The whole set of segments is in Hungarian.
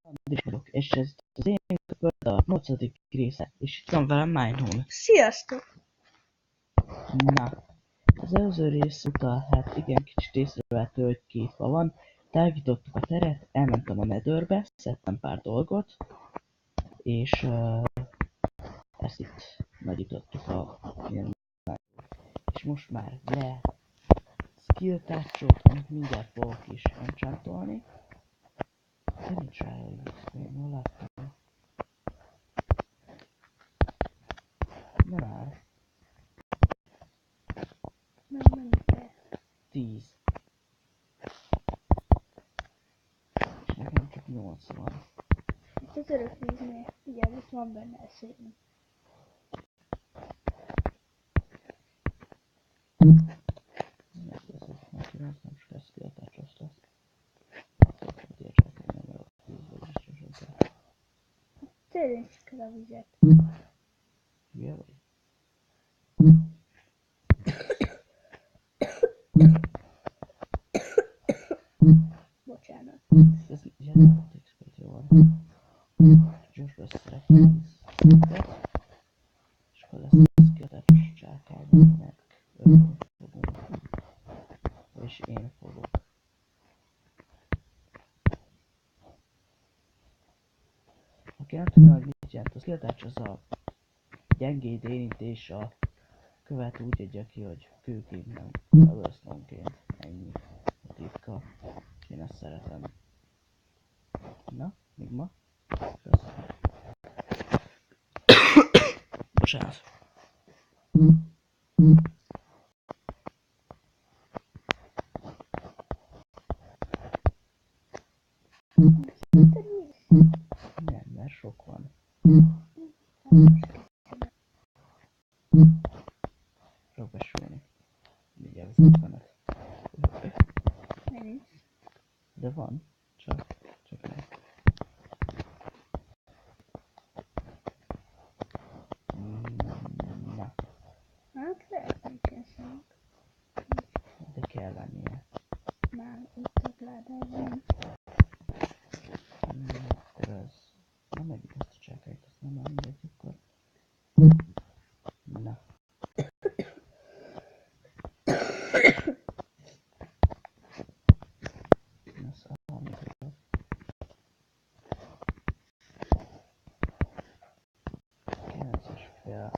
Andris vagyok, és ez az én könyv a 8. része, és itt van velem Mindhome. Sziasztok! Na, az előző rész óta, hát igen, kicsit észrevehető, hogy két fa van. Tágítottuk a teret, elmentem a Netherbe, szedtem pár dolgot, és ezt itt nagyítottuk a ilyen. És most már le skill touch-ot, amit mindjárt fogok is enchantolni. De nincs rá elég XP, jól láttam. Nem áll. Nem kell. 10. És nekem csak 8 van. Itt az örök víznél, ugye itt van benne a szépen. Megveszek neki, mert nem is lesz skill touch-os lesz. Szóval értsek, hogy nem a vízbe biztosan. Tényleg csak el a vizet. Hülye vagy? Bocsánat. Ez ilyen XP-t jó van. Most beszélek 10 szintet. És akkor lesz skill touch-os csákány, aminek örülni fogunk. És én fogok. Aki nem tudja, hogy mit jelent, a skill touch az a gyengéd érintés a követ úgy adja ki, hogy kőként nem cobblestone-ként. Ennyi a titka. Én ezt szeretem. Na, még ma? Köszönöm. Bocsánat. Nem, mert sok van. Fog besülni. Mindjárt viszont fenet. Nincs. De van. Csak nem. Na, Hát lehet nincsen szemünk. de kell lennie. Már itt a ládában. Akkor az... Na megint ezt a csákányt, azt nem már mindegy, akkor... Na. Na szóval, amikor... 9-es fél...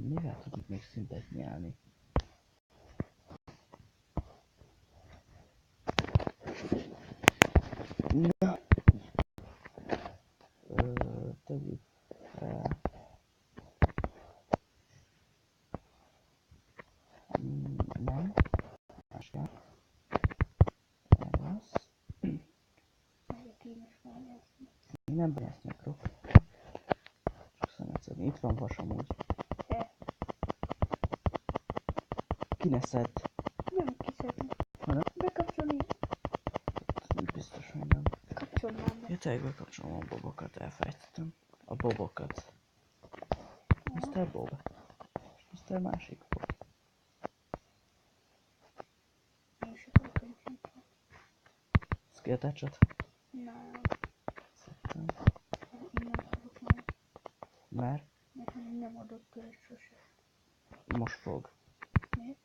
Mivel tudjuk még szintet nyelni? Na. Tegyük fel... Nem. Más kell. Ez. Ezek kínos vágyászni. Nem bányászni akarok. Csak szemet szedni. Itt van vas amúgy. De Kineszed. nem kiszedni. Hanem? Bekapcsolni. Biztos, hogy nem. Kapcsolnám be. Ja, tényleg bekapcsolom a bobokat, elfelejtettem. A bobokat. Mr. Bob. És Mr. Másik Bob. Én is akarok encsantolni. Skill touch-ot? Nem. Szedtem. Én nem akarok már. Mert Nekem nem adott követ sose. most fog. Miért?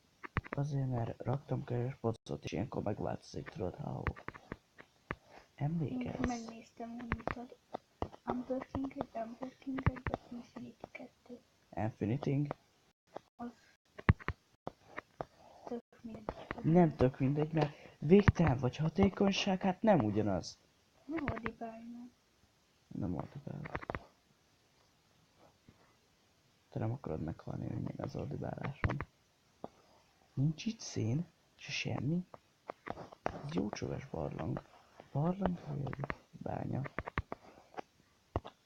Azért, mert raktam körös pocot, és ilyenkor megváltozik, tudod, ha Én emlékezz. megnéztem, hogy mit ad. Amber King, vagy Infinity 2. Infiniting? Az tök mindegy. Nem tök mindegy, mert végtelen vagy hatékonyság, hát nem ugyanaz. Nem a dibáljon. Nem audibálok. Te nem akarod meghalni, hogy még az audibáláson. Nincs itt szén, se semmi. Ez jó csöves barlang. Barlang vagy bánya?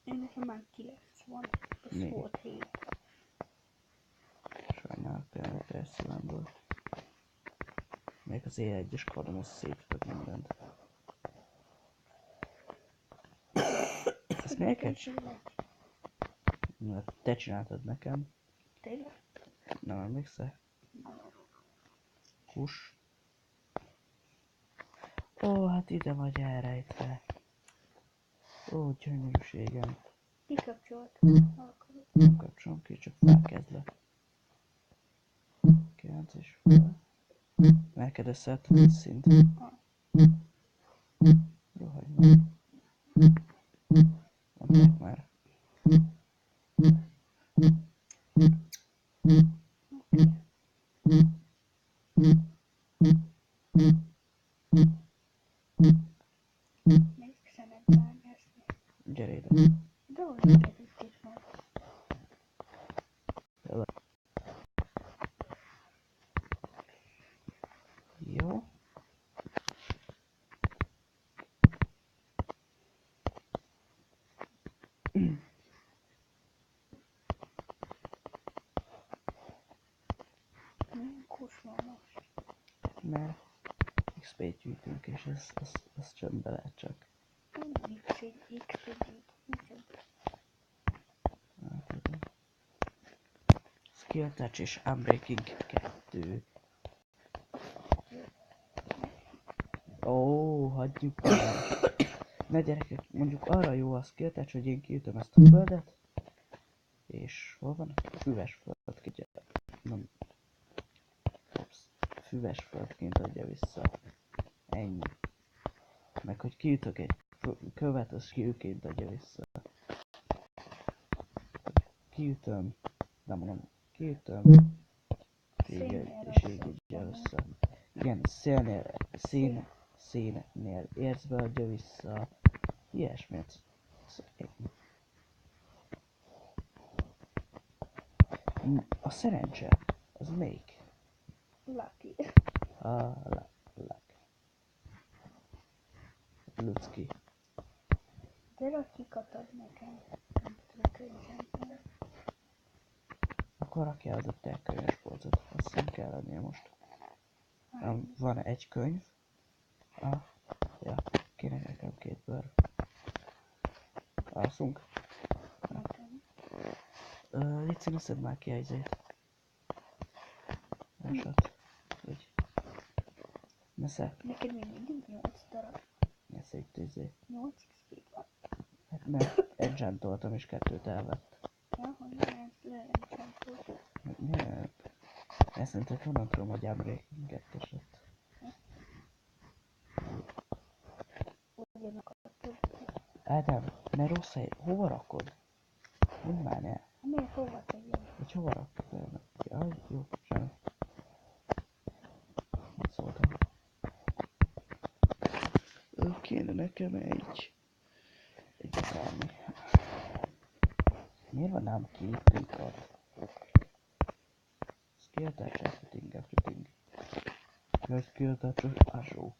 Én nekem már 9 van. Az Mi? volt 7. Sajnálok tényleg, te szívemből. Még az E1-es kardom az szétfög mindent. Ezt miért kell csinálni? Mert te csináltad nekem. Tényleg? Nem emlékszel? Hús. Ó, hát ide vagy elrejtve. Ó, gyönyörűségem. Kikapcsoltam. Akarod. Nem kapcsolom ki, csak felkezdlek. 9 és fel. Neked összeállt a vízszint. Rohagy meg. Mondják már. Még szemet bányászni. Gyere ide. De hogy érjük itt majd. Jó. Milyen kós van most? Mert XP-t gyűjtünk, és ez csöndbe lehet csak. Nem XP-t. Skill Touch és Unbreaking 2. Ó, hagyjuk el. Na gyerekek, mondjuk arra jó a Skill Touch, hogy én kiütöm ezt a földet. És hol van? Füves földként. Nem. Füves földként adja vissza. Ennyi. Meg hogy kiütök egy követ, az skillként adja vissza. Kiütöm. Nem mondom. Kiütöm. És így adja vissza. Igen, szénnél érzve adja vissza. Ilyesmit. A szerencse, az melyik? Lucky. Luck. Lucki. De rakikat ad nekem. Nem tudom könyvemben. Akkor rakjál adott el könyvespolcot. Azt nem kell lennie most. Van egy könyv. Ja, kéne nekem 2 bőr. Alszunk. Légy színe, szedd már ki egyzét. Másod. Úgy. Nesze. Neked még mindig 8 darab. Nesze itt izé. 8 XP van. Hát mert enchantoltam és 2-t elvett. Ja, hogy nem leenchantolt. Nem. Ezt mondta, hogy honnan tudom, hogy Unbreaking 2-es lett. Ugyanak adtad. Ádám, ne rossz hely. Hova rakod? Mondd már ne. Miért hova tegyem? Hogy hova rakod el? Jaj, jó, semmi. Mit szóltam? Kéne nekem egy akármi. Miért van nálam 2 trikad? Skill touch, everything. Your skill touch, asó.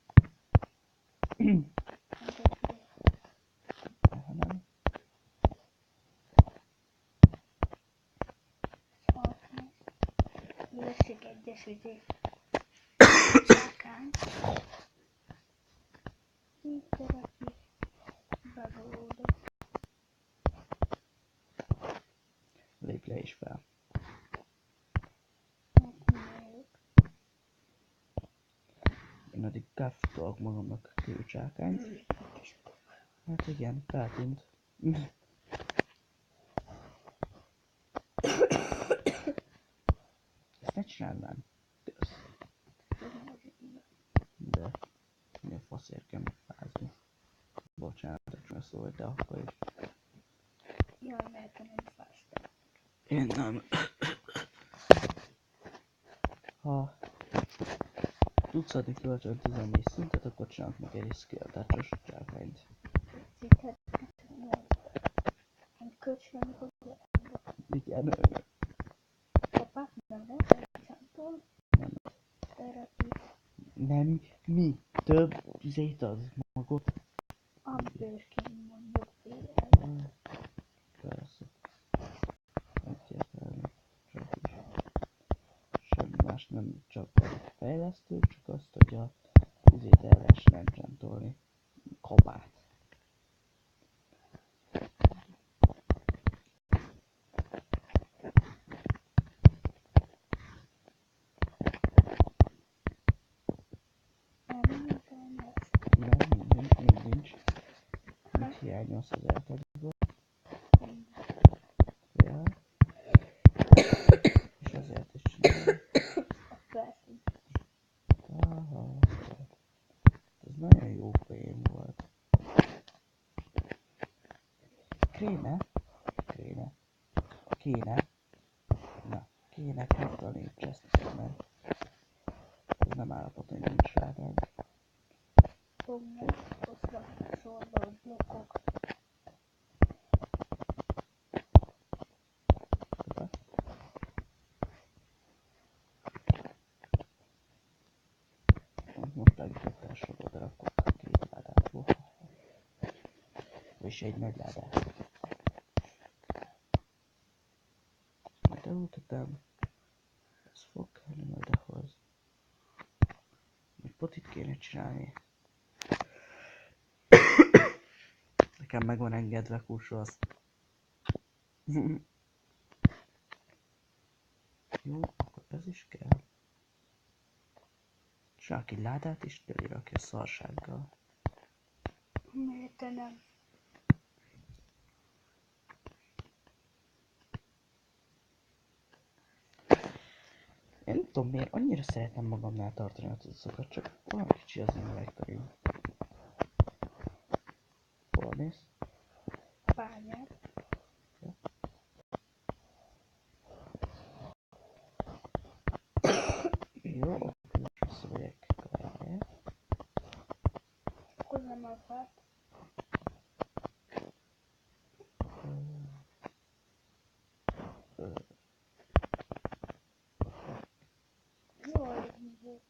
Ha nem. Leszek egyes ügyé. Csákány. Így tereki. Bevódok. Lép le is fel. Én addig kaftolok magamnak kőcsákányt. Hát igen, feltűnt. Ezt ne csináld már. Kösz. De mi a faszért kell megfázni. Bocsánat, csak szólj, de akkor is. Jaj, mert te nem fáztál. Én nem. Ha tudsz adni kölcsön 14 szintet, akkor csinálok meg egy skill touch-os csákányt. Szintet 8. Nem kölcsönni fogja. Igen, Apák nem lesz elcsántól. nem. Tereki. Nem, mi? Több zét az magot. Unbreaking mondjuk például. Persze. Egyértelmű. Csak is. Semmi más nem csak a fejlesztő, csak azt, hogy a izét el lehessen enchantolni. Kabát. Nem, még nincs. Mit hiányolsz az eltadból. Ja. És azért is csinálom. Persze. Aha. Ez nagyon jó poén volt. Kéne kezdeni Chester, mert ez nem állapot, hogy nincs rá meg. Fognak, oszlanak sorba a blokkok. Hoppá. Most legjobb sorba berakottak két ládátból. Vagyis egy nagy ládát. Majd elültetem. Ez fog kelleni majd ahhoz. Még potit kéne csinálni. Nekem meg van engedve kúshoz. Jó, akkor ez is kell. Csinálok egy ládát is, telirakja szarsággal. Miért te nem? Én nem tudom miért, annyira szeretem magamnál tartani a cuccokat, csak olyan kicsi az én elektorim. Hol mész? Bányát. Ja. Jó, akkor most visszamegyek kajára. Akkor nem akart. Jaj, hívó.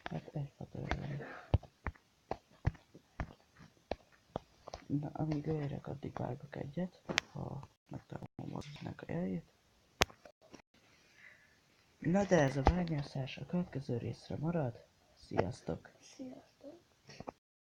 Hát egy fatörről. Na, amíg ő érek, addig vágok egyet, ha megtalálom az a eljét. Na de ez a bányászás a következő részre marad. Sziasztok! Sziasztok.